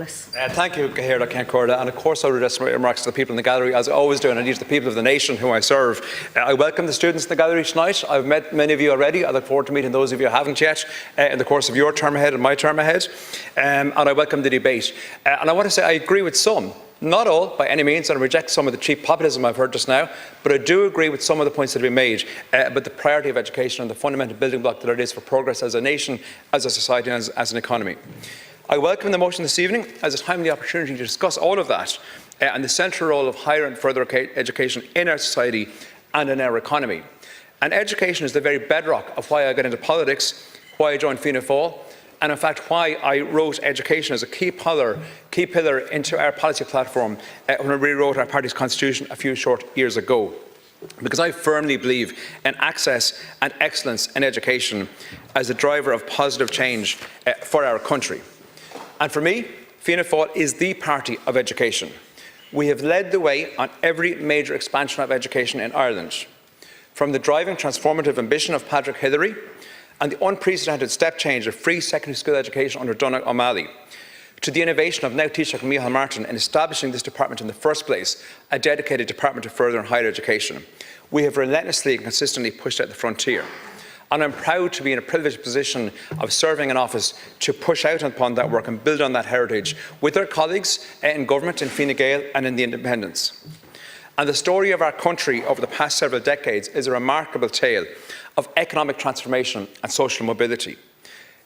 Lawless. Thank you, Cahill Corda, and of course I would address remarks to the people in the gallery, as I always do, and indeed to the people of the nation whom I serve. I welcome the students in the gallery tonight. I've met many of you already. I look forward to meeting those of you who haven't yet in the course of your term ahead and my term ahead, and I welcome the debate. And I want to say I agree with some, not all by any means, and I reject some of the cheap populism I've heard just now, but I do agree with some of the points that have been made about the priority of education and the fundamental building block that it is for progress as a nation, as a society and as an economy. I welcome the motion this evening as a timely opportunity to discuss all of that and the central role of higher and further education in our society and in our economy. And education is the very bedrock of why I got into politics, why I joined Fianna Fáil, and in fact why I wrote education as a key pillar into our policy platform when we rewrote our party's constitution a few short years ago. Because I firmly believe in access and excellence in education as a driver of positive change for our country. And for me, Fianna Fáil is the party of education. We have led the way on every major expansion of education in Ireland, from the driving transformative ambition of Patrick Hillary and the unprecedented step change of free secondary school education under Donogh O'Malley, to the innovation of now Taoiseach Micheál Martin in establishing this department in the first place, a dedicated department of further and higher education. We have relentlessly and consistently pushed out the frontier. And I'm proud to be in a privileged position of serving in office to push out upon that work and build on that heritage with our colleagues in government, in Fine Gael and in the independents. And the story of our country over the past several decades is a remarkable tale of economic transformation and social mobility.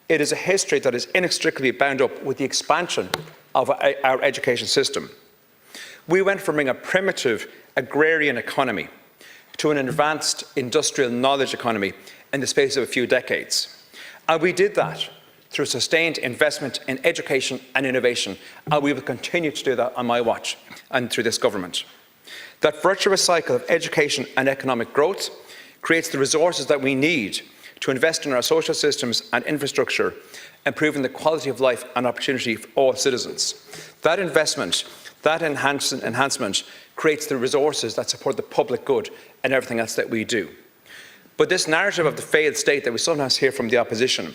It is a history that is inextricably bound up with the expansion of our education system. We went from being a primitive agrarian economy to an advanced industrial knowledge economy in the space of a few decades. And we did that through sustained investment in education and innovation, and we will continue to do that on my watch and through this government. That virtuous cycle of education and economic growth creates the resources that we need to invest in our social systems and infrastructure, improving the quality of life and opportunity for all citizens. That investment, that enhancement creates the resources that support the public good and everything else that we do. But this narrative of the failed state that we sometimes hear from the opposition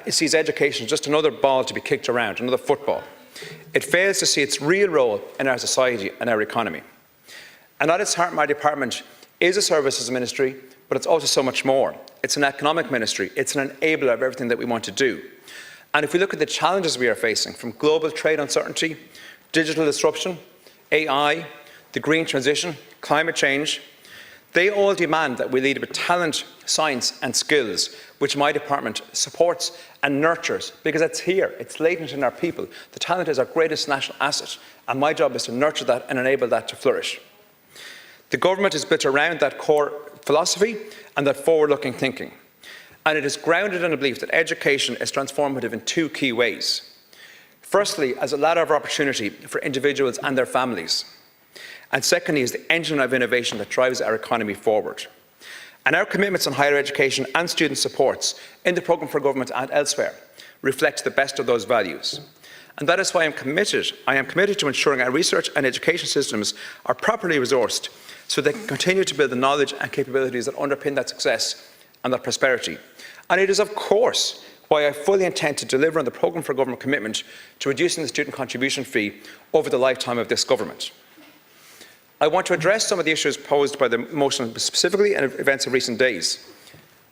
sees education as just another ball to be kicked around, another football. It fails to see its real role in our society and our economy. And at its heart, my department is a services ministry, but it's also so much more. It's an economic ministry. It's an enabler of everything that we want to do. And if we look at the challenges we are facing, from global trade uncertainty, digital disruption, AI, the green transition, climate change, they all demand that we lead with talent, science and skills, which my department supports and nurtures, because it's here, it's latent in our people. The talent is our greatest national asset, and my job is to nurture that and enable that to flourish. The government is built around that core philosophy and that forward-looking thinking, and it is grounded in a belief that education is transformative in two key ways. Firstly, as a ladder of opportunity for individuals and their families. And secondly, is the engine of innovation that drives our economy forward. And our commitments on higher education and student supports in the programme for government and elsewhere reflect the best of those values. And that is why I am committed to ensuring our research and education systems are properly resourced so they can continue to build the knowledge and capabilities that underpin that success and that prosperity. And it is, of course, why I fully intend to deliver on the programme for government commitment to reducing the student contribution fee over the lifetime of this government. I want to address some of the issues posed by the motion specifically and events of recent days.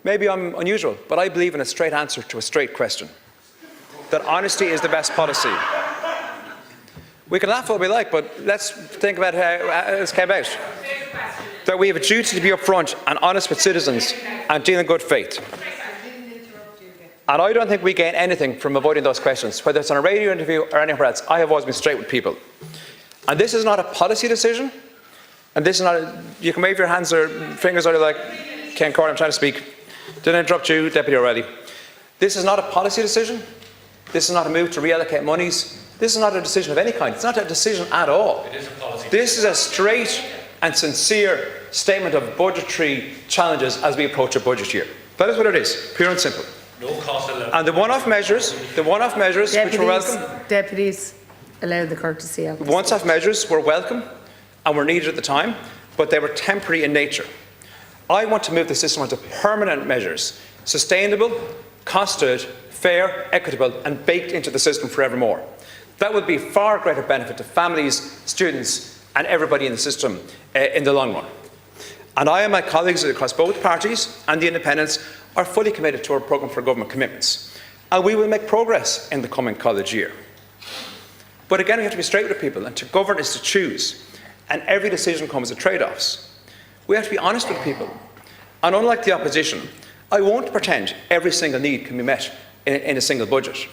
Maybe I'm unusual, but I believe in a straight answer to a straight question. That honesty is the best policy. We can laugh all we like, but let's think about how this came about. That we have a duty to be upfront and honest with citizens and deal in good faith. And I don't think we gain anything from avoiding those questions, whether it's on a radio interview or anywhere else. I have always been straight with people. And this is not a policy decision. And this is not you can wave your hands or fingers out like, Ken Corn, I'm trying to speak. Didn't interrupt you, Deputy O'Reilly. This is not a policy decision. This is not a move to reallocate monies. This is not a decision of any kind. It's not a decision at all. It is a policy. This is a straight and sincere statement of budgetary challenges as we approach a budget year. That is what it is, pure and simple. No cost allowed. And the one-off measures which were welcome. Deputies, allow the courtesy of. One-off measures were welcome and were needed at the time, but they were temporary in nature. I want to move the system onto permanent measures, sustainable, costed, fair, equitable and baked into the system forevermore. That would be far greater benefit to families, students and everybody in the system in the long run. And I and my colleagues across both parties and the independents are fully committed to our programme for government commitments. And we will make progress in the coming college year. But again, we have to be straight with people, and to govern is to choose. And every decision comes with trade-offs. We have to be honest with people. And unlike the opposition, I won't pretend every single need can be met in a single budget.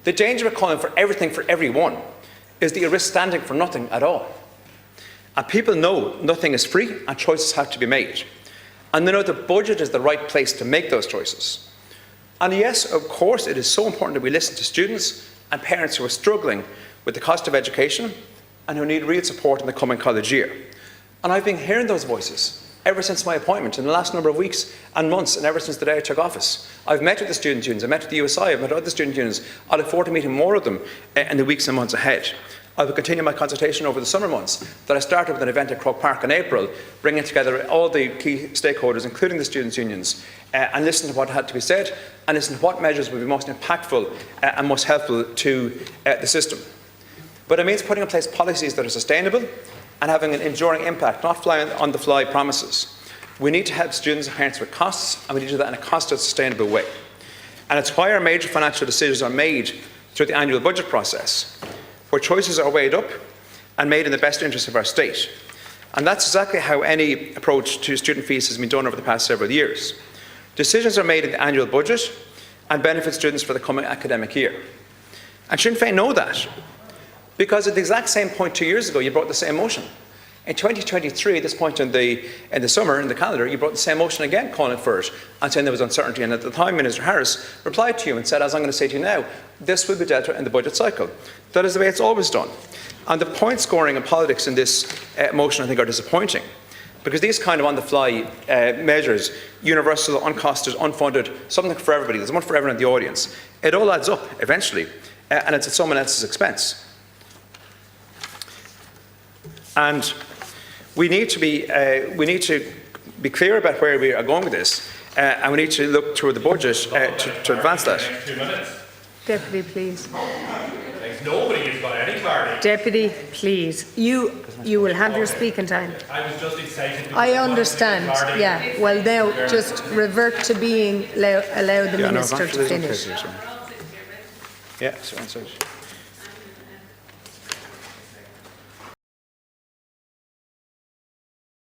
The danger of calling for everything for everyone is that you risk standing for nothing at all. And people know nothing is free and choices have to be made. And they know the budget is the right place to make those choices. And yes, of course, it is so important that we listen to students and parents who are struggling with the cost of education and who need real support in the coming college year. And I've been hearing those voices ever since my appointment in the last number of weeks and months, and ever since the day I took office. I've met with the student unions, I've met with the USI, I've met with other student unions. I look forward to meeting more of them in the weeks and months ahead. I will continue my consultation over the summer months that I started with an event at Croke Park in April, bringing together all the key stakeholders, including the students' unions, and listen to what had to be said, and listen to what measures would be most impactful and most helpful to the system. But it means putting in place policies that are sustainable and having an enduring impact, not flying on the fly promises. We need to help students and parents with costs, and we need to do that in a cost-sustainable sustainable way. And it's why our major financial decisions are made through the annual budget process, where choices are weighed up and made in the best interest of our state. And that's exactly how any approach to student fees has been done over the past several years. Decisions are made in the annual budget and benefit students for the coming academic year. And Sinn Féin know that, because at the exact same point 2 years ago, you brought the same motion. In 2023, at this point in the summer, in the calendar, you brought the same motion again, calling for it, and saying there was uncertainty. And at the time, Minister Harris replied to you and said, as I'm going to say to you now, this will be dealt with in the budget cycle. That is the way it's always done. And the point scoring and politics in this motion, I think, are disappointing, because these kind of on-the-fly measures, universal, uncosted, unfunded, something for everybody, there's one for everyone in the audience, it all adds up eventually, and it's at someone else's expense. And we need to be clear about where we are going with this, and we need to look through the budget to advance that. 2 minutes. Deputy, please. Nobody has got any clarity. Deputy, please. You will have your speaking time. I was just excited. I understand. Yeah. Well, now just revert to being allow the minister to finish. Yeah, so